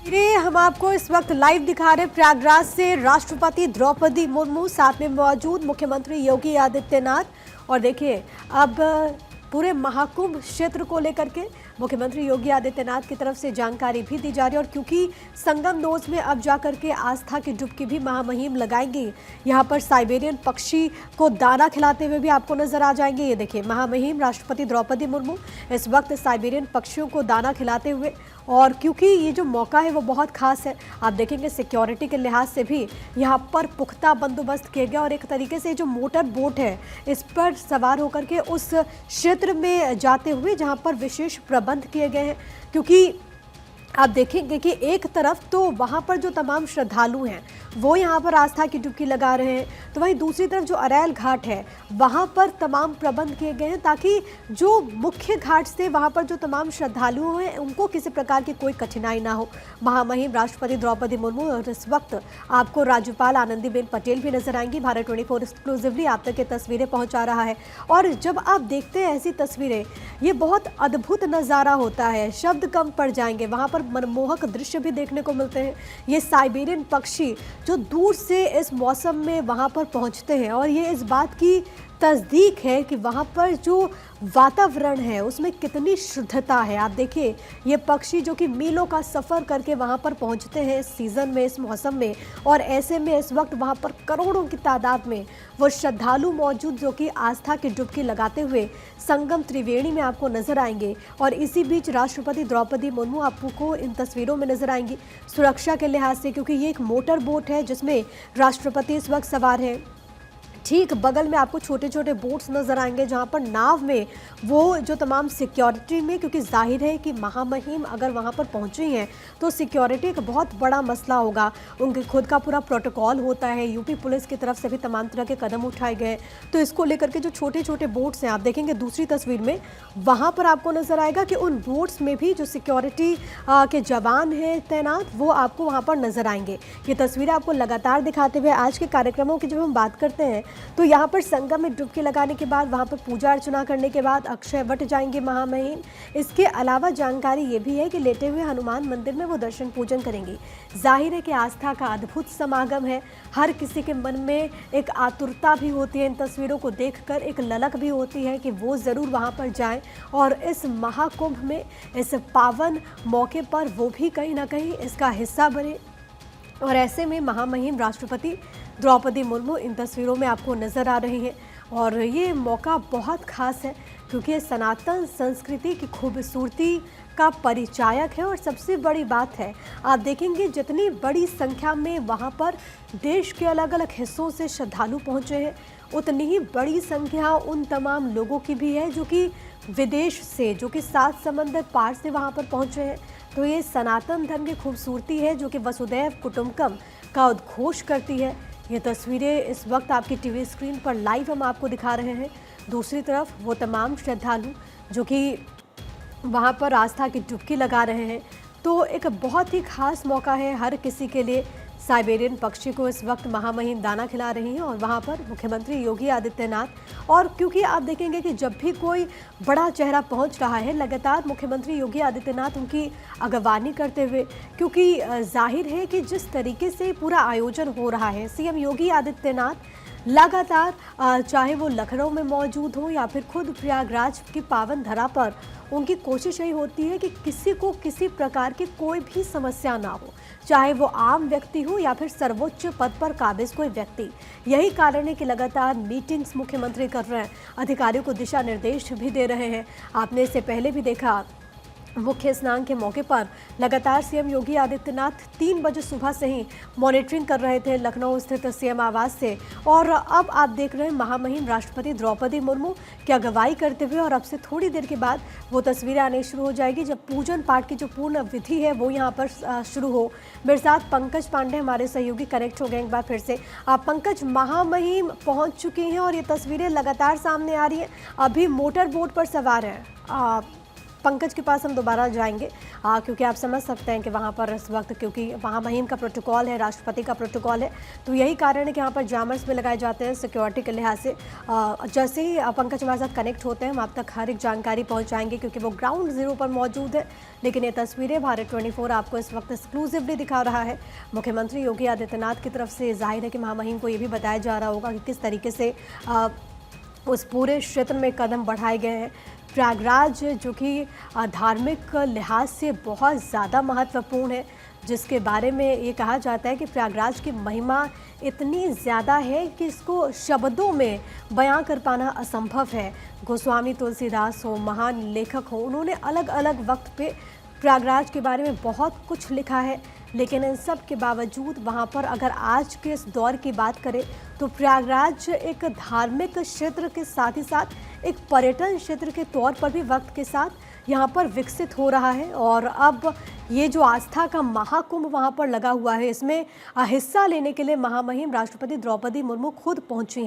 हम आपको इस वक्त लाइव दिखा रहे प्रयागराज से राष्ट्रपति द्रौपदी मुर्मू, साथ में मौजूद मुख्यमंत्री योगी आदित्यनाथ। और देखिए अब पूरे महाकुंभ क्षेत्र को लेकर के मुख्यमंत्री योगी आदित्यनाथ की तरफ से जानकारी भी दी जा रही है। और क्योंकि संगम नोज में अब जाकर के आस्था की डुबकी भी महामहिम लगाएंगे, यहाँ पर साइबेरियन पक्षी को दाना खिलाते हुए भी आपको नजर आ जाएंगे। ये देखिए महामहिम राष्ट्रपति द्रौपदी मुर्मू इस वक्त साइबेरियन पक्षियों को दाना खिलाते हुए। और क्योंकि ये जो मौका है वो बहुत खास है, आप देखेंगे सिक्योरिटी के लिहाज से भी यहाँ पर पुख्ता बंदोबस्त किया गया। और एक तरीके से जो मोटर बोट है इस पर सवार होकर के उस क्षेत्र में जाते हुए जहाँ पर विशेष प्रबंध किए गए हैं। क्योंकि आप देखेंगे कि एक तरफ तो वहाँ पर जो तमाम श्रद्धालु हैं वो यहाँ पर आस्था की डुबकी लगा रहे हैं, तो वहीं दूसरी तरफ जो अरैल घाट है वहाँ पर तमाम प्रबंध किए गए हैं ताकि जो मुख्य घाट से वहाँ पर जो तमाम श्रद्धालु हैं उनको किसी प्रकार की कोई कठिनाई ना हो। महामहिम राष्ट्रपति द्रौपदी मुर्मू और इस वक्त आपको राज्यपाल आनंदीबेन पटेल भी नजर आएंगी। भारत 24 एक्सक्लूसिवली आप तक ये तस्वीरें पहुँचा रहा है। और जब आप देखते हैं ऐसी तस्वीरें, ये बहुत अद्भुत नज़ारा होता है, शब्द कम पड़ जाएंगे। वहाँ पर मनमोहक दृश्य भी देखने को मिलते हैं। ये साइबेरियन पक्षी जो दूर से इस मौसम में वहाँ पर पहुँचते हैं, और ये इस बात की तस्दीक है कि वहाँ पर जो वातावरण है उसमें कितनी शुद्धता है। आप देखिए ये पक्षी जो कि मीलों का सफ़र करके वहाँ पर पहुँचते हैं इस सीज़न में, इस मौसम में। और ऐसे में इस वक्त वहाँ पर करोड़ों की तादाद में वो श्रद्धालु मौजूद जो कि आस्था की डुबकी लगाते हुए संगम त्रिवेणी में आपको नजर आएंगे। और इसी बीच राष्ट्रपति द्रौपदी मुर्मू आपको इन तस्वीरों में नजर आएंगी सुरक्षा के लिहाज से, क्योंकि ये एक मोटर बोट है जिसमें राष्ट्रपति इस वक्त सवार है। ठीक बगल में आपको छोटे छोटे बोट्स नज़र आएंगे जहां पर नाव में वो जो तमाम सिक्योरिटी में, क्योंकि जाहिर है कि महामहिम अगर वहां पर पहुंची हैं तो सिक्योरिटी का बहुत बड़ा मसला होगा। उनके खुद का पूरा प्रोटोकॉल होता है, यूपी पुलिस की तरफ से भी तमाम तरह के कदम उठाए गए। तो इसको लेकर के जो छोटे छोटे बोट्स हैं, आप देखेंगे दूसरी तस्वीर में वहाँ पर आपको नज़र आएगा कि उन बोट्स में भी जो सिक्योरिटी के जवान हैं तैनात, वो आपको वहाँ पर नज़र आएंगे। ये तस्वीरें आपको लगातार दिखाते हुए आज के कार्यक्रमों की जब हम बात करते हैं तो यहाँ पर संगम में डुबकी लगाने के बाद वहाँ पर पूजा अर्चना करने के बाद अक्षय वट जाएंगे महामहिम। इसके अलावा जानकारी ये भी है कि लेटे हुए हनुमान मंदिर में वो दर्शन पूजन करेंगी। जाहिर है कि आस्था का अद्भुत समागम है, हर किसी के मन में एक आतुरता भी होती है, इन तस्वीरों को देखकर एक ललक भी होती है कि वो ज़रूर वहाँ पर जाएं और इस महाकुंभ में, इस पावन मौके पर वो भी कहीं ना कहीं इसका हिस्सा बने। और ऐसे में महामहिम राष्ट्रपति द्रौपदी मुर्मू इन तस्वीरों में आपको नज़र आ रही हैं। और ये मौका बहुत ख़ास है क्योंकि ये सनातन संस्कृति की खूबसूरती का परिचायक है। और सबसे बड़ी बात है, आप देखेंगे जितनी बड़ी संख्या में वहाँ पर देश के अलग अलग हिस्सों से श्रद्धालु पहुँचे हैं, उतनी ही बड़ी संख्या उन तमाम लोगों की भी है जो कि विदेश से, जो कि 7 समंदर पार से वहाँ पर पहुँचे हैं। तो ये सनातन धर्म की खूबसूरती है जो कि वसुधैव कुटुंबकम का उद्घोष करती है। ये तस्वीरें इस वक्त आपकी टीवी स्क्रीन पर लाइव हम आपको दिखा रहे हैं। दूसरी तरफ वो तमाम श्रद्धालु जो कि वहाँ पर आस्था की डुबकी लगा रहे हैं। तो एक बहुत ही खास मौका है हर किसी के लिए। साइबेरियन पक्षी को इस वक्त महामहिम दाना खिला रही हैं और वहाँ पर मुख्यमंत्री योगी आदित्यनाथ। और क्योंकि आप देखेंगे कि जब भी कोई बड़ा चेहरा पहुँच रहा है, लगातार मुख्यमंत्री योगी आदित्यनाथ उनकी अगवानी करते हुए, क्योंकि जाहिर है कि जिस तरीके से पूरा आयोजन हो रहा है, सीएम योगी आदित्यनाथ लगातार चाहे वो लखनऊ में मौजूद हो या फिर खुद प्रयागराज की पावन धरा पर, उनकी कोशिश यही होती है कि किसी को किसी प्रकार की कोई भी समस्या ना हो, चाहे वो आम व्यक्ति हो या फिर सर्वोच्च पद पर काबिज कोई व्यक्ति। यही कारण है कि लगातार मीटिंग्स मुख्यमंत्री कर रहे हैं, अधिकारियों को दिशा निर्देश भी दे रहे हैं। आपने इससे पहले भी देखा, मुख्य स्नान के मौके पर लगातार सीएम योगी आदित्यनाथ 3 बजे सुबह से ही मॉनिटरिंग कर रहे थे लखनऊ स्थित सीएम आवास से। और अब आप देख रहे हैं महामहिम राष्ट्रपति द्रौपदी मुर्मू की अगुवाई करते हुए। और अब से थोड़ी देर के बाद वो तस्वीरें आने शुरू हो जाएगी जब पूजन पाठ की जो पूर्ण विधि है वो यहाँ पर शुरू हो। मेरे साथ पंकज पांडे हमारे सहयोगी कनेक्ट हो गए एक बार फिर से। पंकज, महामहिम पहुँच चुकी हैं और ये तस्वीरें लगातार सामने आ रही हैं, अभी मोटर बोट पर सवार हैं। पंकज के पास हम दोबारा जाएंगे क्योंकि आप समझ सकते हैं कि वहाँ पर इस वक्त, क्योंकि महामहिम का प्रोटोकॉल है, राष्ट्रपति का प्रोटोकॉल है, तो यही कारण है कि यहाँ पर जामर्स में लगाए जाते हैं सिक्योरिटी के लिहाज से। जैसे ही पंकज हमारे साथ कनेक्ट होते हैं हम आप तक हर एक जानकारी पहुँचाएंगे, क्योंकि वो ग्राउंड जीरो पर मौजूद है। लेकिन ये तस्वीरें भारत 24 आपको इस वक्त एक्सक्लूसिवली दिखा रहा है। मुख्यमंत्री योगी आदित्यनाथ की तरफ से जाहिर है कि महामहिम को ये भी बताया जा रहा होगा कि किस तरीके से उस पूरे क्षेत्र में कदम बढ़ाए गए हैं। प्रयागराज जो कि धार्मिक लिहाज से बहुत ज़्यादा महत्वपूर्ण है, जिसके बारे में ये कहा जाता है कि प्रयागराज की महिमा इतनी ज़्यादा है कि इसको शब्दों में बयां कर पाना असंभव है। गोस्वामी तुलसीदास हो, महान लेखक हो, उन्होंने अलग अलग वक्त पे प्रयागराज के बारे में बहुत कुछ लिखा है। लेकिन इन सब के बावजूद वहाँ पर अगर आज के इस दौर की बात करें तो प्रयागराज एक धार्मिक क्षेत्र के साथ ही साथ एक पर्यटन क्षेत्र के तौर पर भी वक्त के साथ यहाँ पर विकसित हो रहा है। और अब ये जो आस्था का महाकुंभ वहाँ पर लगा हुआ है, इसमें हिस्सा लेने के लिए महामहिम राष्ट्रपति द्रौपदी मुर्मू खुद पहुँची हैं।